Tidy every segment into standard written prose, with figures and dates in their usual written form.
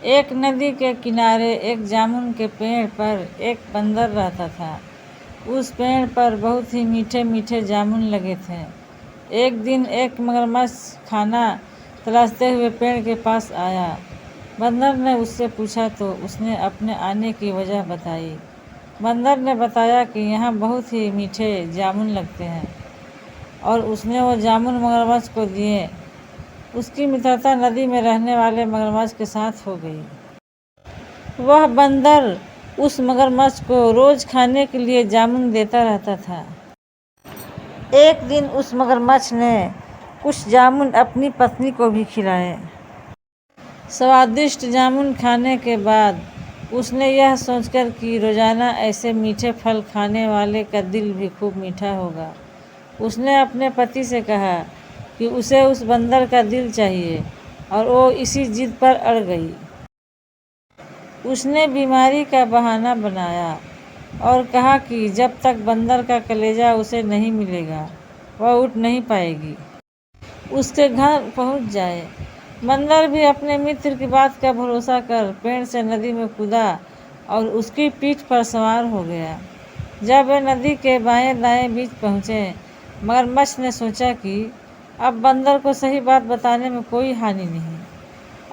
एक नदी के किनारे एक जामुन के पेड़ पर एक बंदर रहता था। उस पेड़ पर बहुत ही मीठे मीठे जामुन लगे थे। एक दिन एक मगरमच्छ खाना तलाशते हुए पेड़ के पास आया। बंदर ने उससे पूछा तो उसने अपने आने की वजह बताई। बंदर ने बताया कि यहाँ बहुत ही मीठे जामुन लगते हैं और उसने वो जामुन मगरमच्छ को दिए। उसकी मित्रता नदी में रहने वाले मगरमच्छ के साथ हो गई। वह बंदर उस मगरमच्छ को रोज खाने के लिए जामुन देता रहता था। एक दिन उस मगरमच्छ ने कुछ जामुन अपनी पत्नी को भी खिलाए। स्वादिष्ट जामुन खाने के बाद उसने यह सोचकर कि रोजाना ऐसे मीठे फल खाने वाले का दिल भी खूब मीठा होगा, उसने अपने पति से कहा कि उसे उस बंदर का दिल चाहिए और वो इसी जिद पर अड़ गई। उसने बीमारी का बहाना बनाया और कहा कि जब तक बंदर का कलेजा उसे नहीं मिलेगा वह उठ नहीं पाएगी। उसके घर पहुंच जाए। बंदर भी अपने मित्र की बात का भरोसा कर पेड़ से नदी में कूदा और उसकी पीठ पर सवार हो गया। जब वे नदी के बाएं दाएं बीच पहुँचे, मगरमच्छ ने सोचा कि अब बंदर को सही बात बताने में कोई हानि नहीं,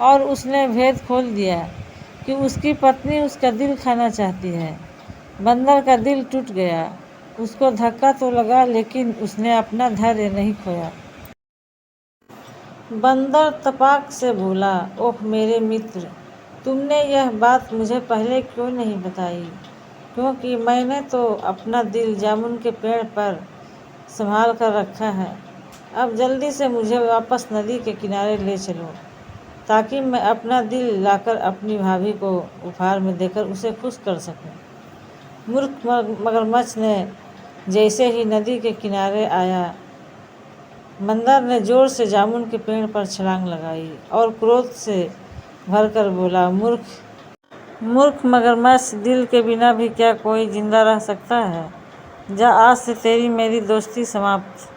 और उसने भेद खोल दिया कि उसकी पत्नी उसका दिल खाना चाहती है। बंदर का दिल टूट गया। उसको धक्का तो लगा लेकिन उसने अपना धैर्य नहीं खोया। बंदर तपाक से बोला, ओह मेरे मित्र, तुमने यह बात मुझे पहले क्यों नहीं बताई? क्योंकि मैंने तो अपना दिल जामुन के पेड़ पर संभाल कर रखा है। अब जल्दी से मुझे वापस नदी के किनारे ले चलो ताकि मैं अपना दिल लाकर अपनी भाभी को उपहार में देकर उसे खुश कर सकूं। मूर्ख मगरमच्छ ने जैसे ही नदी के किनारे आया, बंदर ने जोर से जामुन के पेड़ पर छलांग लगाई और क्रोध से भरकर बोला, मूर्ख मगरमच्छ, दिल के बिना भी क्या कोई जिंदा रह सकता है? जा, आज से तेरी मेरी दोस्ती समाप्त।